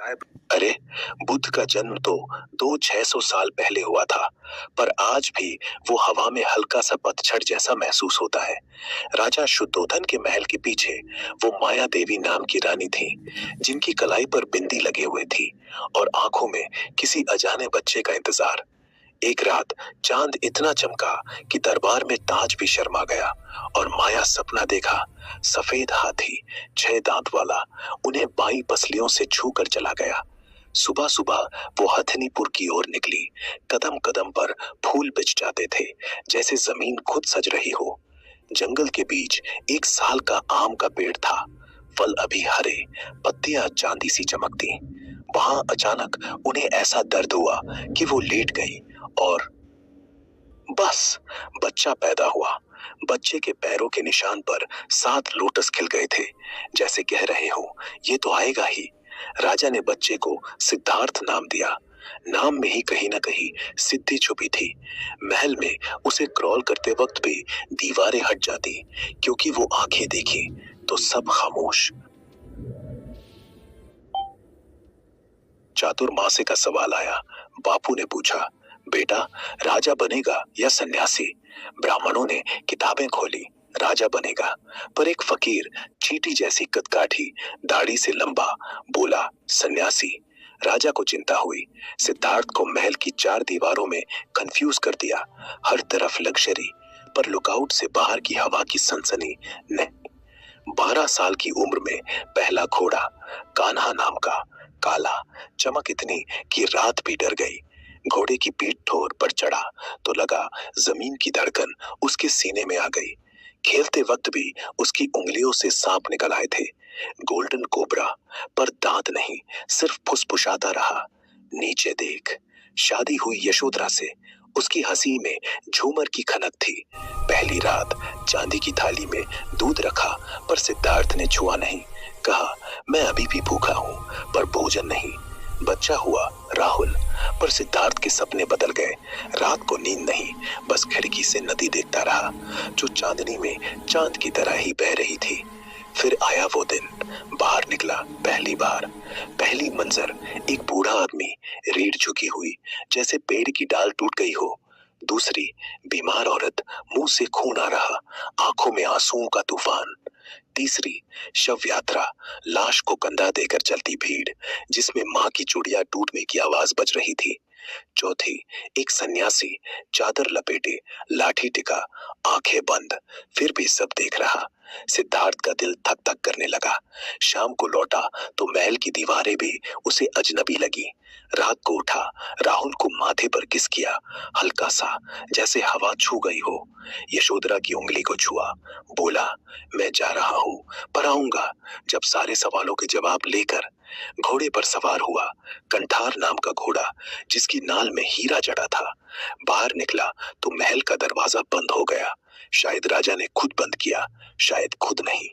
अरे, बुद्ध का जन्म तो 2600 साल पहले हुआ था, पर आज भी वो हवा में हल्का सा पतझड़ जैसा महसूस होता है। राजा शुद्धोधन के महल के पीछे वो माया देवी नाम की रानी थी, जिनकी कलाई पर बिंदी लगे हुए थी और आंखों में किसी अजाने बच्चे का इंतजार। एक रात चांद इतना चमका कि दरबार में ताज भी शर्मा गया और माया सपना देखा। सफेद हाथी 6 दांत वाला उन्हें बाई पसलियों से छू कर चला गया। सुबह सुबह वो हथनीपुर की ओर निकली। कदम कदम पर फूल बिछ जाते थे, जैसे जमीन खुद सज रही हो। जंगल के बीच एक साल का आम का पेड़ था। फल अभी हरे, पत्तियां चांदी सी चमकती। वहां अचानक उन्हें ऐसा दर्द हुआ कि वो लेट गई और बस बच्चा पैदा हुआ। बच्चे के पैरों के निशान पर 7 लोटस खिल गए थे, जैसे कह रहे हो ये तो आएगा ही। राजा ने बच्चे को सिद्धार्थ नाम दिया। नाम में ही कहीं ना कहीं सिद्धि छुपी थी। महल में उसे क्रॉल करते वक्त भी दीवारें हट जाती, क्योंकि वो आंखें देखी तो सब खामोश। चातुर्मासे का सवाल आया। बापू ने पूछा, बेटा राजा बनेगा या सन्यासी? ब्राह्मणों ने किताबें खोली। राजा बनेगा, पर एक फकीर चींटी जैसी कदकाठी दाढ़ी से लंबा बोला, सन्यासी। राजा को चिंता हुई। सिद्धार्थ को महल की 4 दीवारों में कंफ्यूज कर दिया। हर तरफ लग्जरी, पर लुकआउट से बाहर की हवा की सनसनी नहीं। 12 साल की उम्र में पहला घोड़ा, कान्हा नाम का, काला, चमक इतनी कि रात भी डर गई। घोड़े की पीठ ठोर पर चढ़ा तो लगा जमीन की धड़कन उसके सीने में आ गई। खेलते वक्त भी उसकी उंगलियों से सांप निकल आए थे। गोल्डन कोबरा, पर दांत नहीं, सिर्फ फुसफुसाता रहा। नीचे देख। शादी हुई यशोधरा से। उसकी हंसी में झूमर की खनक थी। पहली रात चांदी की थाली में दूध रखा, पर सिद्धार्थ ने छुआ नहीं। कहा, मैं अभी भी भूखा हूं, पर भोजन नहीं। बच्चा हुआ राहुल, पर सिद्धार्थ के सपने बदल गए। रात को नींद नहीं, बस खिड़की से नदी देखता रहा, जो चांदनी में चांद की तरह ही बह रही थी। फिर आया वो दिन। बाहर निकला पहली बार। पहली मंजर, एक बूढ़ा आदमी, रीढ़ झुकी हुई, जैसे पेड़ की डाल टूट गई हो। दूसरी, बीमार औरत, मुंह से खून आ रहा, आंखों में आंसुओं का तूफान। तीसरी, शव यात्रा, लाश को कंधा देकर चलती भीड़, जिसमें माँ की चूड़ियां टूटने की आवाज बज रही थी। चौथी, एक सन्यासी, चादर लपेटे, लाठी टिका, आंखें बंद, फिर भी सब देख रहा। सिद्धार्थ का दिल धक धक करने लगा। शाम को लौटा तो महल की दीवारें भी उसे अजनबी लगी। रात को उठा, राहुल को माथे पर किस किया, हल्का सा, जैसे हवा छू गई हो। यशोधरा की उंगली को छुआ, बोला, मैं जा रहा हूं, पर आऊंगा। जब सारे सवालों के जवाब लेकर घोड़े पर सवार हुआ, कंठार नाम का घोड़ा, जिसकी नाल में हीरा जड़ा था। बाहर निकला तो महल का दरवाजा बंद हो गया। शायद राजा ने खुद बंद किया, शायद खुद नहीं।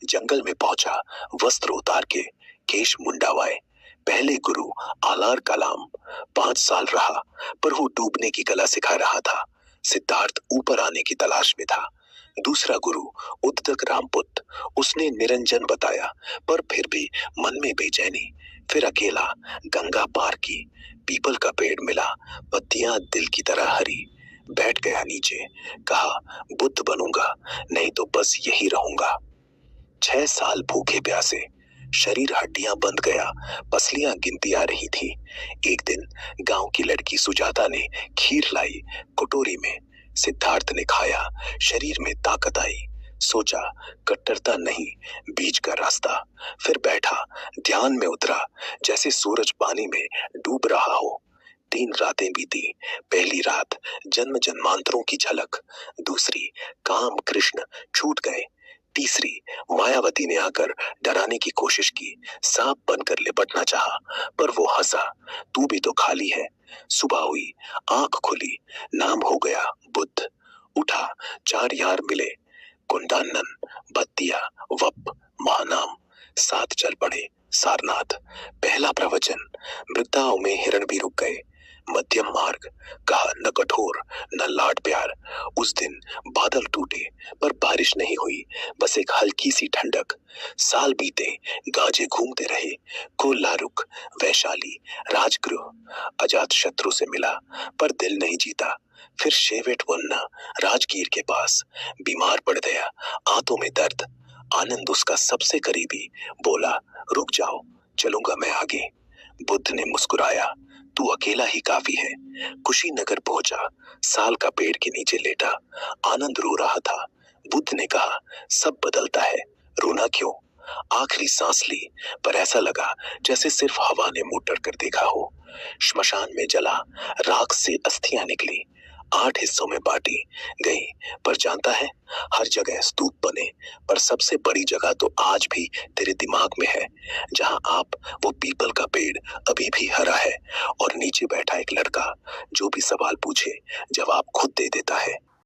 जंगल में पहुंचा, वस्त्र उतार के, केश मुंडावाए। पहले गुरु आलार कलाम 5 साल रहा, पर वो डूबने की कला सिखा रहा था। सिद्धार्थ ऊपर आने की तलाश में था। दूसरा गुरु उद्दक रामपुत, उसने निरंजन बताया, पर फिर भी मन में बेचैनी। फिर अकेला गंगा पार की। पीपल का पेड़ मिला, पत्तियां दिल की तरह हरी। बैठ गया नीचे। कहा, बुद्ध बनूंगा, नहीं तो बस यही रहूंगा। 6 साल भूखे प्यासे, शरीर हड्डियां बंध गया, पसलियां गिनती आ रही थी। एक दिन गांव की लड़की सुजाता ने खीर लाई कटोरी में। सिद्धार्थ ने खाया, शरीर में ताकत आई। सोचा, कट्टरता नहीं, बीच का रास्ता। फिर बैठा, ध्यान में उतरा, जैसे सूरज पानी में डूब रहा हो। 3 रातें बीती। पहली रात जन्म जन्मांतरों की झलक। दूसरी, काम कृष्ण छूट गए। तीसरी, मायावती ने आकर डराने की कोशिश की, सांप बनकर लिपटना चाहा, पर वो हंसा, तू भी तो खाली है। सुबह हुई, आंख खुली, नाम हो गया बुद्ध। उठा, 4 यार मिले, कुंदानन, बत्तिया, वप, महानाम। 7 चल पड़े सारनाथ। पहला प्रवचन, वृद्धाओं में हिरण भी रुक गए। मध्यम मार्ग, कहा न कठोर न लाड प्यार। उस दिन बादल टूटे पर बारिश नहीं हुई, बस एक हल्की सी ठंडक। साल बीते, गाजे घूमते रहे, कोल्हा रुख, वैशाली, राजगृह। अजात शत्रु से मिला पर दिल नहीं जीता। फिर शेवेट वन्ना, राजगीर के पास, बीमार पड़ गया, आंतों में दर्द। आनंद उसका सबसे करीबी बोला, रुक जाओ, चलूंगा मैं आगे। बुद्ध ने मुस्कुराया, तू अकेला ही काफी है। कुशीनगर पहुंचा, साल का पेड़ के नीचे लेटा। आनंद रो रहा था। बुद्ध ने कहा, सब बदलता है, रोना क्यों? आखिरी सांस ली, पर ऐसा लगा जैसे सिर्फ हवा ने मुंह टर कर देखा हो। श्मशान में जला, राख से अस्थियां निकली, 8 हिस्सों में बांटी गई। पर जानता है, हर जगह स्तूप बने, पर सबसे बड़ी जगह तो आज भी तेरे दिमाग में है, जहां आप वो पीपल का पेड़ अभी भी हरा है, और नीचे बैठा एक लड़का जो भी सवाल पूछे जवाब खुद दे देता है।